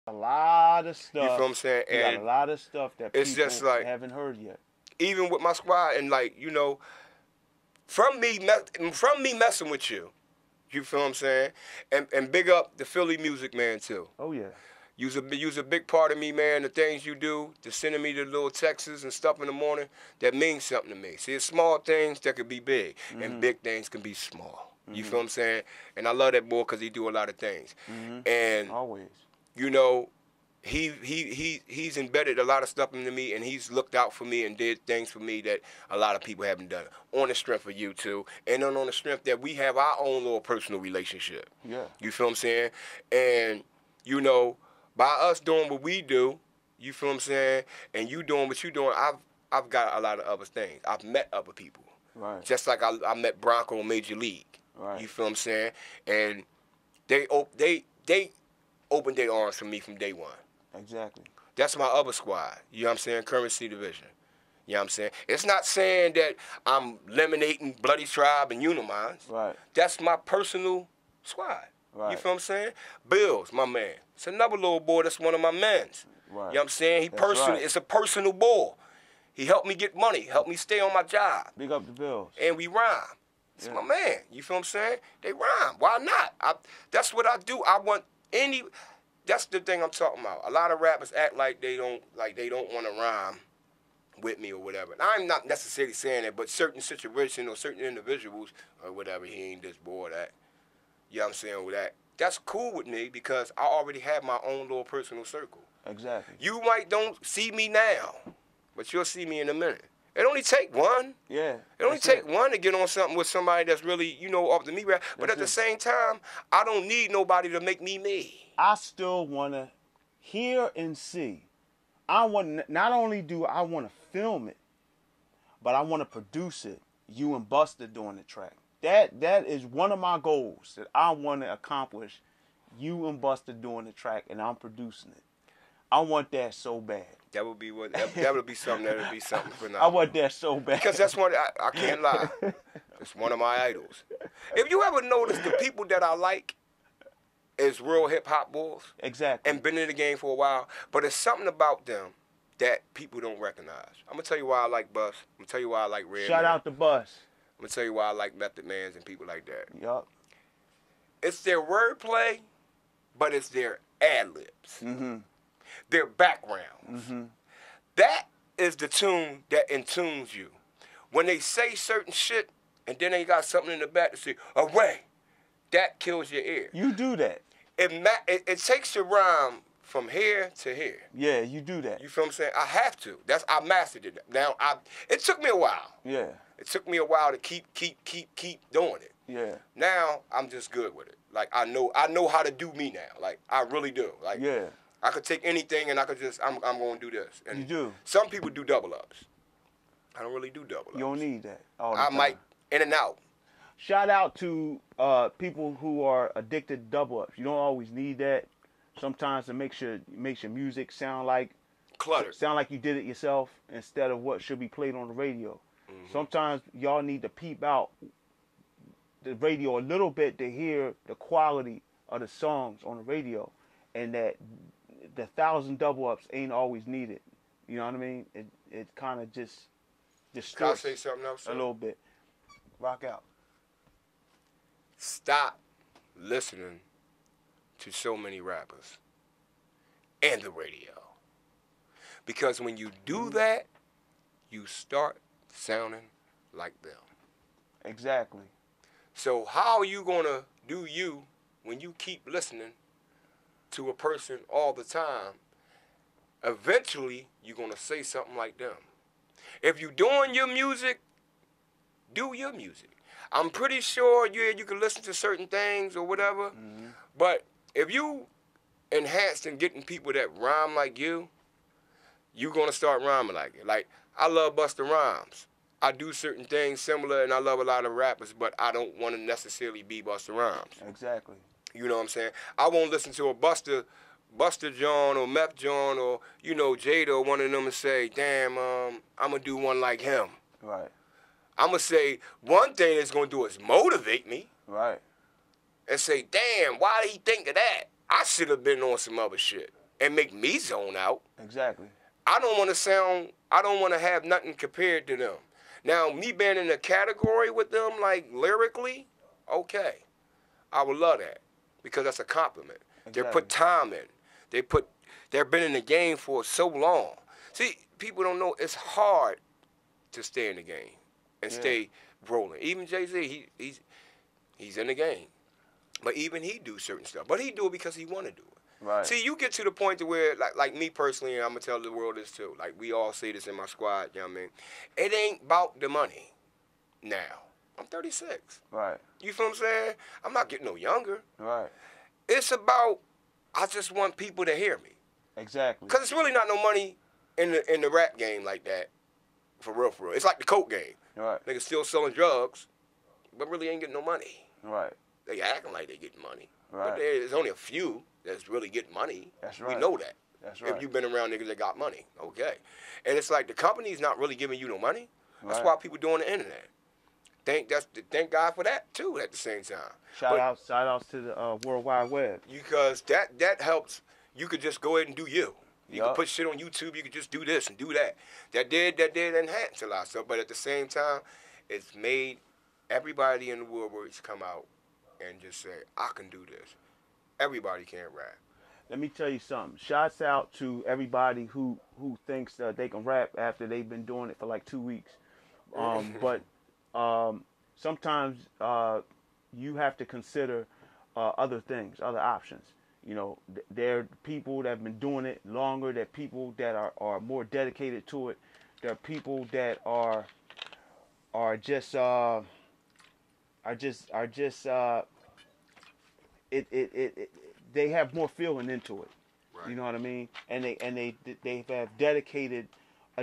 A lot of stuff. You feel what I'm saying? You got a lot of stuff that it's people just like, haven't heard yet. Even with my squad and like, you know, from me messing with you. You feel what I'm saying? And big up the Philly music man too. Oh yeah. You's a big part of me, man. The things you do, the sending me the little texts and stuff in the morning, that means something to me. See, it's small things that could be big, and big things can be small. You feel what I'm saying? And I love that boy because he do a lot of things. And always, you know, he's embedded a lot of stuff into me, and he's looked out for me and did things for me that a lot of people haven't done. On the strength of you too, and on the strength that we have our own little personal relationship. Yeah. You feel what I'm saying? And you know, by us doing what we do, you feel what I'm saying, and you doing what you doing, I've got a lot of other things. I've met other people. Right. Just like I met Bronco in Major League. Right. You feel what I'm saying? And they opened their arms for me from day one. Exactly. That's my other squad. You know what I'm saying? Currency Division. You know what I'm saying? It's not saying that I'm eliminating Bloody Tribe and Unimines. Right. That's my personal squad. Right. You feel what I'm saying? Bills, my man. It's another little boy that's one of my men's. Right. You know what I'm saying? Right. It's a personal boy. He helped me get money, helped me stay on my job. Big up the Bills. And we rhyme. It's my man. You feel what I'm saying? They rhyme. Why not? That's what I do. That's the thing I'm talking about. A lot of rappers act like they don't want to rhyme with me or whatever. And I'm not necessarily saying that, but certain situations or certain individuals or whatever, he ain't this boy or that. You know what I'm saying? With that. That's cool with me because I already have my own little personal circle. Exactly. You might don't see me now, but you'll see me in a minute. It only take one. Yeah. It only take one to get on something with somebody that's really, you know, off the me rap. But at the same time, I don't need nobody to make me me. I still want to hear and see. Not only do I want to film it, but I want to produce it. You and Buster doing the track. That is one of my goals that I want to accomplish. You and Buster doing the track, and I'm producing it. I want that so bad. That would be that would be something for now. I want that so bad. Because that's one I can't lie. It's one of my idols. If you ever notice, the people that I like is real hip hop boys. Exactly. And been in the game for a while, but it's something about them that people don't recognize. I'm gonna tell you why I like Bus. I'm gonna tell you why I like Red. Shout out to Bus. I'm gonna tell you why I like Method Mans and people like that. Yup. It's their wordplay, but it's their ad libs. Their backgrounds. That is the tune that intunes you. When they say certain shit and then they got something in the back to say, away, that kills your ear. You do that. It takes your rhyme from here to here. Yeah, you do that. You feel what I'm saying? I have to. I mastered it. Now, it took me a while. Yeah. It took me a while to keep doing it. Yeah. Now, I'm just good with it. Like, I know how to do me now. Like, I really do. Like, yeah. I could take anything and I could just, I'm going to do this. And you do. Some people do double ups. I don't really do double ups. You don't need that all the I time. might in and out. Shout out to people who are addicted to double ups. You don't always need that. Sometimes it makes your music sound like cluttered. Sound like you did it yourself instead of what should be played on the radio. Sometimes y'all need to peep out the radio a little bit to hear the quality of the songs on the radio, and that the 1,000 double ups ain't always needed. You know what I mean? It kind of just distorts Can I say something else? a little bit. Rock out. Stop listening to so many rappers and the radio. Because when you do that, you start sounding like them. Exactly. So how are you going to do you when you keep listening to a person all the time? Eventually, you're going to say something like them. If you're doing your music, do your music. I'm pretty sure you can listen to certain things or whatever, but if you enhanced in getting people that rhyme like you gonna start rhyming like it. Like, I love Busta Rhymes. I do certain things similar, and I love a lot of rappers, but I don't want to necessarily be Busta Rhymes. Exactly. You know what I'm saying? I won't listen to a Busta John or Meth John or, you know, Jada or one of them and say, damn, I'm going to do one like him. Right. I'm going to say, one thing it's going to do is motivate me. Right. And say, damn, why did he think of that? I should have been on some other shit. And make me zone out. Exactly. I don't want to have nothing compared to them. Now, me being in a category with them, like lyrically, okay. I would love that because that's a compliment. Exactly. They put time in. They've been in the game for so long. See, people don't know it's hard to stay in the game and stay rolling. Even Jay-Z, he's in the game. But even he do certain stuff. But he do it because he want to do it. Right. See, you get to the point to where, like me personally, and I'm going to tell the world this too. Like, we all say this in my squad, you know what I mean? It ain't about the money now. I'm 36. Right. You feel what I'm saying? I'm not getting no younger. Right. It's about, I just want people to hear me. Exactly. Because it's really not no money in the rap game like that. For real, for real. It's like the coke game. Right. Niggas still selling drugs, but really ain't getting no money. Right. They acting like they getting money. Right. But there's only a few that's really getting money. That's right. We know that. That's right. If you've been around niggas that got money. Okay. And it's like the company's not really giving you no money. That's Right. why people doing the internet. Thank God for that too at the same time. Shout outs to the World Wide Web. Because that helps. You could just go ahead and do you. You Yup. can put shit on YouTube. You could just do this and do that. That did enhance a lot of stuff. But at the same time, it's made everybody in the Woodwards come out and just say, I can do this. Everybody can rap. Let me tell you something. Shouts out to everybody who thinks that they can rap after they've been doing it for like 2 weeks. But sometimes you have to consider other things, other options. You know, there are people that have been doing it longer. There are people that are more dedicated to it. There are people that are just they have more feeling into it. Right. You know what I mean? And they have dedicated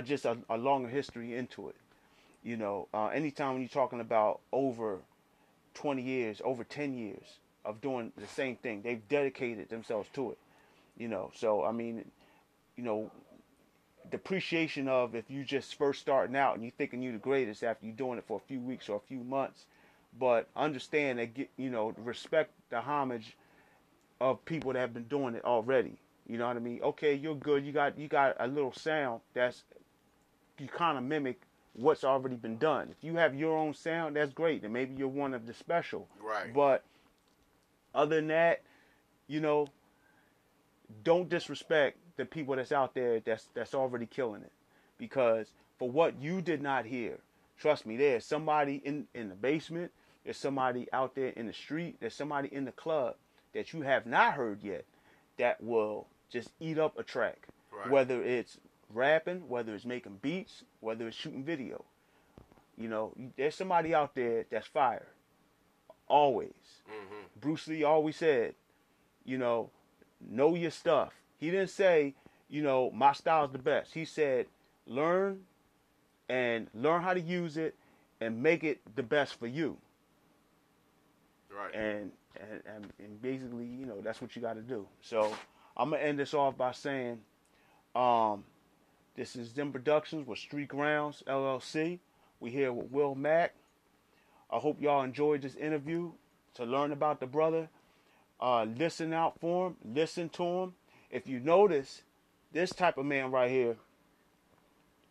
just a longer history into it. You know, anytime when you're talking about over 20 years, over 10 years of doing the same thing, they've dedicated themselves to it. You know, so I mean, you know, the appreciation of if you just first starting out and you thinking you're the greatest after you're doing it for a few weeks or a few months, but understand that respect the homage of people that have been doing it already. You know what I mean? Okay, you're good. You got a little sound that's you kind of mimic what's already been done. If you have your own sound, that's great. And maybe you're one of the special. Right. But other than that, you know, don't disrespect the people that's out there that's already killing it. Because for what you did not hear, trust me, there's somebody in the basement, there's somebody out there in the street, there's somebody in the club that you have not heard yet that will just eat up a track. Right. Whether it's rapping, whether it's making beats, whether it's shooting video. You know, there's somebody out there that's fire. Always. Mm-hmm. Bruce Lee always said, you know your stuff. He didn't say, you know, my style's the best. He said, learn how to use it and make it the best for you. Right. And basically, you know, that's what you got to do. So I'm going to end this off by saying, this is Zim Productions with Street Grounds, LLC. We here with Will Mack. I hope y'all enjoyed this interview. To learn about the brother, listen out for him, listen to him. If you notice, this type of man right here,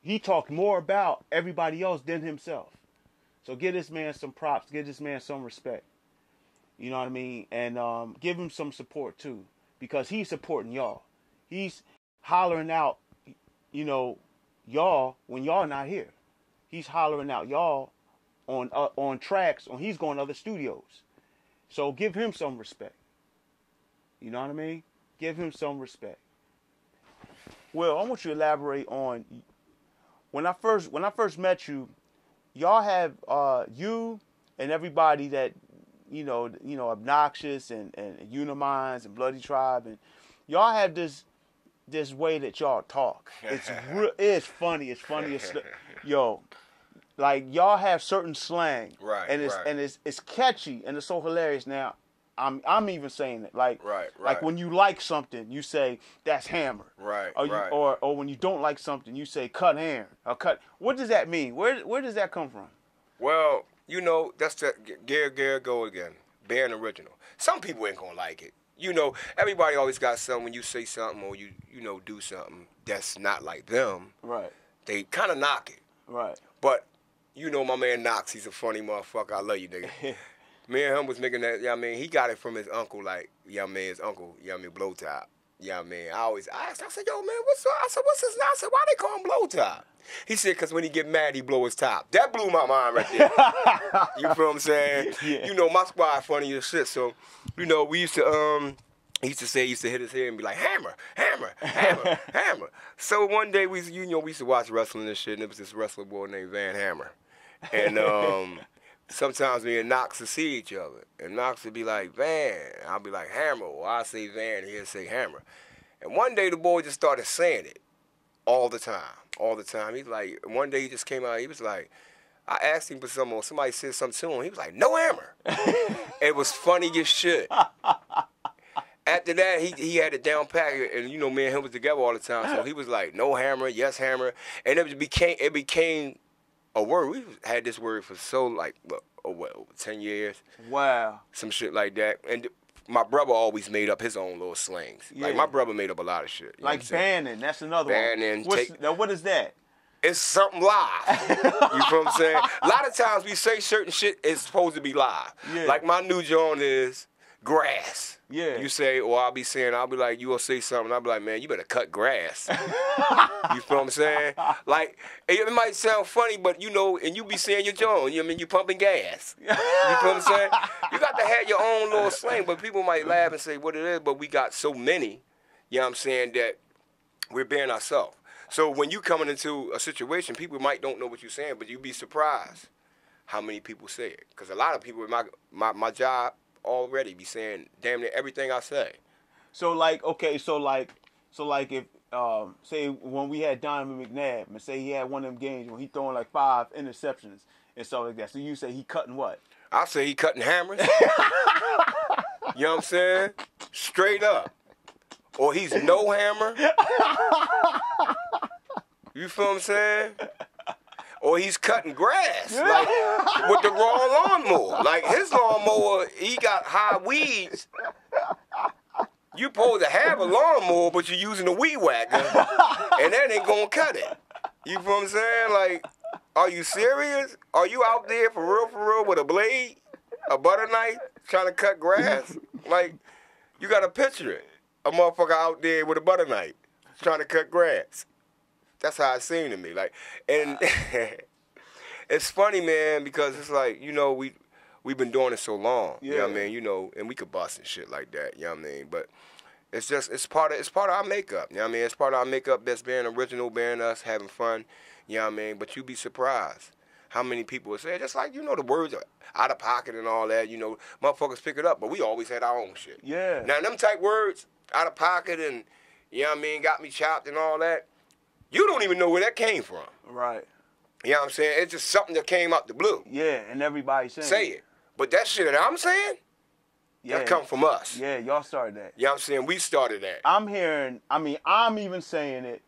he talked more about everybody else than himself. So give this man some props, give this man some respect. You know what I mean? And give him some support too, because he's supporting y'all. He's hollering out, you know, y'all when y'all not here. He's hollering out y'all on tracks, he's going to other studios. So give him some respect. You know what I mean? Give him some respect. Well, I want you to elaborate on when I first met you. Y'all have you and everybody that Obnoxious and Uniminds and Bloody Tribe, and y'all have this way that y'all talk. It's funny. It's funny. Yo, like y'all have certain slang, right? And it's catchy and it's so hilarious. Now, I'm even saying it like like when you like something, you say that's hammer, right? Or when you don't like something, you say cut hammer or cut. What does that mean? Where does that come from? Well, that's that Gare go again. Being original. Some people ain't gonna like it. Everybody always got something when you say something or you do something that's not like them. Right. They kind of knock it. Right. But my man Knox, he's a funny motherfucker. I love you, nigga. Me and him was making that. He got it from his uncle, like his uncle. Blow Top. I asked. I said, yo, man, what's up? I said, what's his name? I said, why they call him Blow Top? He said, because when he get mad, he blow his top. That blew my mind right there. You feel what I'm saying? Yeah. My squad funny as shit. So, we used to, he used to hit his head and be like, hammer, hammer, hammer, hammer. So one day, we used to watch wrestling and shit, and there was this wrestler boy named Van Hammer. And sometimes me and Knox would see each other. And Knox would be like, Van. I'll be like, hammer. Or I'll say Van, and he'll say hammer. And one day, the boy just started saying it all the time. All the time. He's like, one day he just came out, he was like, I asked him for something, somebody said something to him, he was like, no hammer. It was funny as shit. After that, he had it down pat, and me and him was together all the time, so he was like, no hammer, yes hammer, and it became a word. We had this word for over 10 years. Wow. Some shit like that. And my brother always made up his own little slangs. Yeah. Like, my brother made up a lot of shit. Like banning, that's another one. Now, what is that? It's something live. You feel what I'm saying? A lot of times we say certain shit is supposed to be live. Yeah. Like, my new joint is grass. Yeah. You say, or I'll be like, you will say something, I'll be like, man, you better cut grass. You feel what I'm saying? Like, it might sound funny, but and you be saying your joint, you pumping gas. You feel what I'm saying? You got to have your own little slang, but people might laugh and say what it is, but we got so many, that we're being ourselves. So when you coming into a situation, people might don't know what you're saying, but you'd be surprised how many people say it. Because a lot of people in my job already be saying damn near everything I say. So like, okay, so like if say when we had Donovan McNabb, and say he had one of them games when he throwing like 5 interceptions and stuff like that. So you say he cutting what? I say he cutting hammers. You know what I'm saying? Straight up. Or he's no hammer. You feel what I'm saying? Or he's cutting grass, like, with the wrong lawnmower. Like, his lawnmower, he got high weeds. You supposed to have a lawnmower, but you're using a weed whacker, and that ain't gonna cut it. You feel what I'm saying? Like, are you serious? Are you out there for real, with a blade, a butter knife, trying to cut grass? Like, you gotta picture it. A motherfucker out there with a butter knife, trying to cut grass. That's how it seemed to me. Like, and it's funny, man, because it's like, we've been doing it so long. Yeah. You know what I mean? And we could bust and shit like that. You know what I mean? But it's part of our makeup. You know what I mean? It's part of our makeup that's being original, being us, having fun. You know what I mean? But you'd be surprised how many people would say it. Just like, the words are out of pocket and all that, motherfuckers pick it up, but we always had our own shit. Yeah. Now, them type words, out of pocket and, got me chopped and all that, you don't even know where that came from. Right. You know what I'm saying? It's just something that came out the blue. Yeah, and everybody saying it. But that shit that I'm saying, that come from us. Yeah, y'all started that. You know what I'm saying? We started that. I'm even saying it.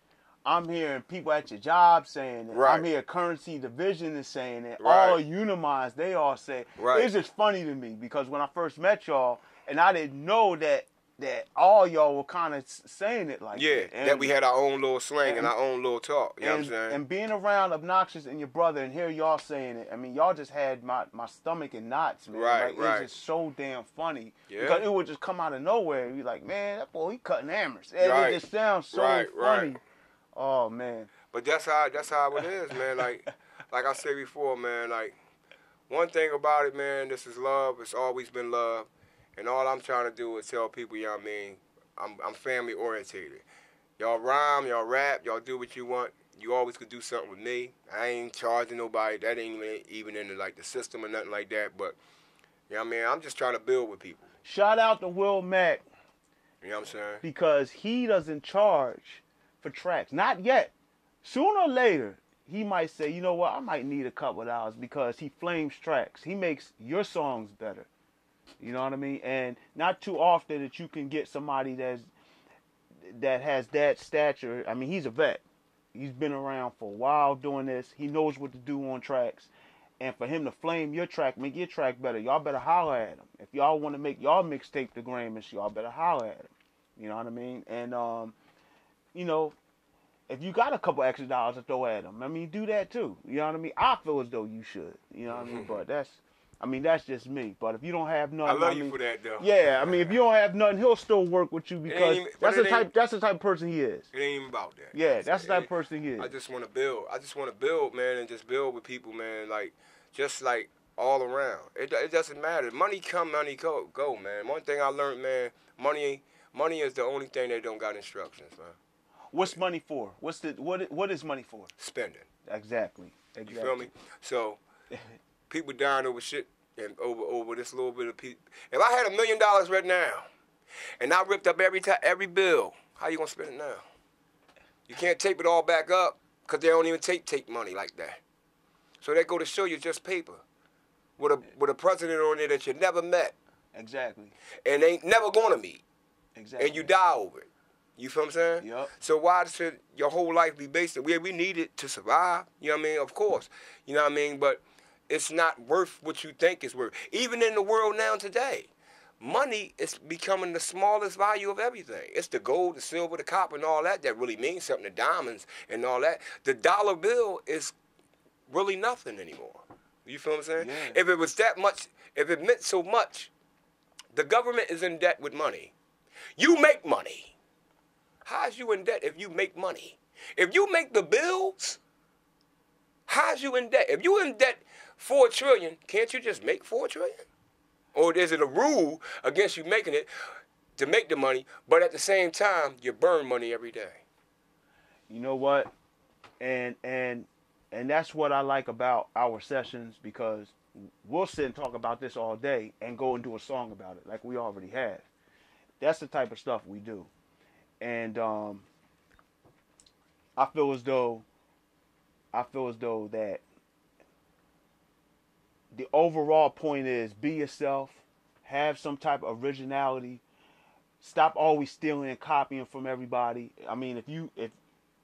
I'm hearing people at your job saying it. Right. I'm hearing Currency Division is saying it. Right. All Uniminds, they all say it. Right. It's just funny to me because when I first met y'all, and I didn't know that all y'all were kind of saying it like that. Yeah, that we had our own little slang and our own little talk. You know what I'm saying? And being around Obnoxious and your brother and hear y'all saying it, y'all just had my stomach in knots, man. Right, right. It's just so damn funny. Yeah. Because it would just come out of nowhere. And you're like, man, that boy, he cutting hammers. Right. It just sounds so funny. Right. Oh, man. But that's how it is, man. Like I said before, man, like, one thing about it, man, this is love. It's always been love. And all I'm trying to do is tell people, you know what I mean, I'm family orientated. Y'all rhyme, y'all rap, y'all do what you want. You always could do something with me. I ain't charging nobody. That ain't even in the, like the system or nothing like that. But you know what I mean? I'm just trying to build with people. Shout out to Will Mack. You know what I'm saying? Because he doesn't charge for tracks. Not yet. Sooner or later, he might say, you know what, I might need a couple of dollars because he flames tracks. He makes your songs better. You know what I mean? And not too often that you can get somebody that has that stature. I mean, he's a vet. He's been around for a while doing this. He knows what to do on tracks. And for him to flame your track, make your track better, y'all better holler at him. If y'all want to make y'all mixtape the Grammys, y'all better holler at him. You know what I mean? And, you know, if you got a couple extra dollars to throw at him, I mean, do that too. You know what I mean? I feel as though you should. You know what I mean? But that's just me. But if you don't have nothing, I love you for that, though. Yeah, I mean, if you don't have nothing, he'll still work with you because that's the type of person he is. It ain't even about that. Yeah, that's the type of person he is. I just want to build. I just want to build, man, and just build with people, man. Like, just like all around. It doesn't matter. Money come, money go, man. One thing I learned, man, money is the only thing that don't got instructions, man. What's money for? What is money for? Spending. Exactly. You feel me? So people dying over shit and over this little bit of people. If I had $1 million right now and I ripped up every bill, how you gonna spend it now? You can't tape it all back up because they don't even take money like that. So that go to show you just paper with a president on there that you never met. Exactly. And ain't never gonna meet. Exactly. And you die over it. You feel what I'm saying? Yep. So why should your whole life be based on we need it to survive? You know what I mean? Of course. You know what I mean? But it's not worth what you think it's worth. Even in the world now today, money is becoming the smallest value of everything. It's the gold, the silver, the copper, and all that really means something. The diamonds and all that. The dollar bill is really nothing anymore. You feel what I'm saying? Yeah. If it was that much, if it meant so much, the government is in debt with money. You make money. How's you in debt if you make money? If you make the bills, how's you in debt? If you in debt $4 trillion, can't you just make $4 trillion? Or is it a rule against you making it to make the money, but at the same time, you burn money every day? You know what? And that's what I like about our sessions because we'll sit and talk about this all day and go and do a song about it like we already have. That's the type of stuff we do. And I feel as though that the overall point is be yourself, have some type of originality, stop always stealing and copying from everybody. I mean, if you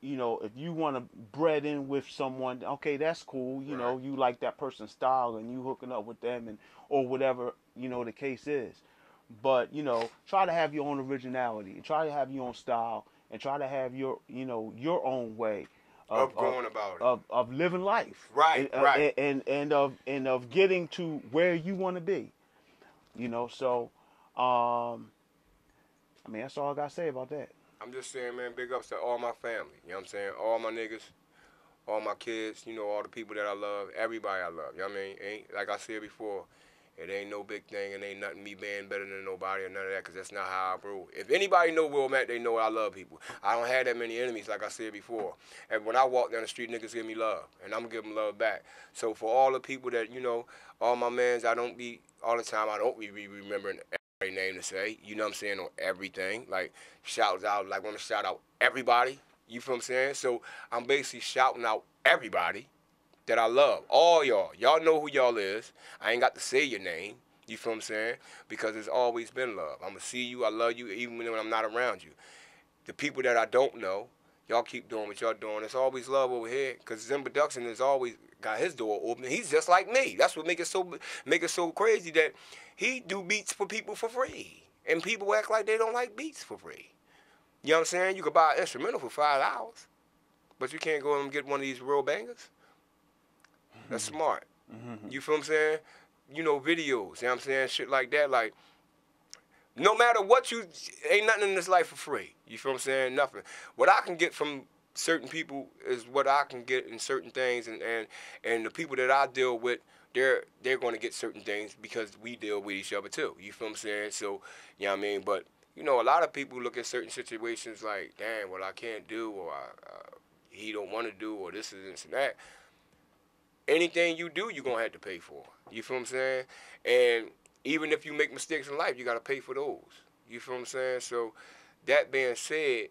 want to bred in with someone, okay, that's cool. You know, you like that person's style and you hooking up with them and or whatever, the case is. But, try to have your own originality and try to have your own style and try to have your own way of going about it. Of living life. Right, right. And of getting to where you want to be. So I mean, that's all I got to say about that. I'm just saying, man, big ups to all my family. You know what I'm saying? All my niggas, all my kids, all the people that I love, everybody I love. You know what I mean? Ain't like I said before, it ain't no big thing and ain't nothing me being better than nobody or none of that because that's not how I roll. If anybody know Will Mack, they know I love people. I don't have that many enemies like I said before. And when I walk down the street, niggas give me love. And I'm going to give them love back. So for all the people that, all my mans, I don't be, all the time, I don't be remembering every name to say. You know what I'm saying? On everything. Like, shouts out, like, want to shout out everybody. You feel what I'm saying? So I'm basically shouting out everybody that I love. All y'all. Y'all know who y'all is. I ain't got to say your name. You feel what I'm saying? Because it's always been love. I'm going to see you. I love you even when I'm not around you. The people that I don't know, y'all keep doing what y'all doing. It's always love over here because Zim Production has always got his door open. He's just like me. That's what make it so crazy that he do beats for people for free. And people act like they don't like beats for free. You know what I'm saying? You could buy an instrumental for $5, but you can't go and get one of these real bangers. That's smart. Mm-hmm. You feel what I'm saying? Videos, you know what I'm saying? Shit like that. Like, no matter what ain't nothing in this life for free. You feel what I'm saying? Nothing. What I can get from certain people is what I can get in certain things. And the people that I deal with, they're going to get certain things because we deal with each other too. You feel what I'm saying? So, you know what I mean? But, a lot of people look at certain situations like, damn, what I can't do or he don't want to do, or this and this and that. Anything you do, you're going to have to pay for. You feel what I'm saying? And even if you make mistakes in life, you got to pay for those. You feel what I'm saying? So that being said,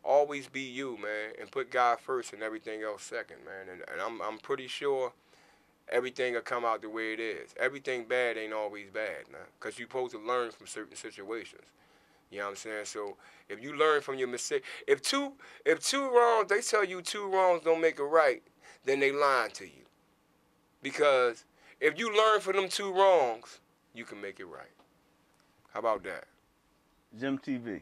always be you, man, and put God first and everything else second, man. And I'm pretty sure everything will come out the way it is. Everything bad ain't always bad, man, because you're supposed to learn from certain situations. You know what I'm saying? So if you learn from your mistake, if two wrongs, they tell you two wrongs don't make it right, then they lying to you. Because if you learn from them two wrongs, you can make it right. How about that? Zim TV.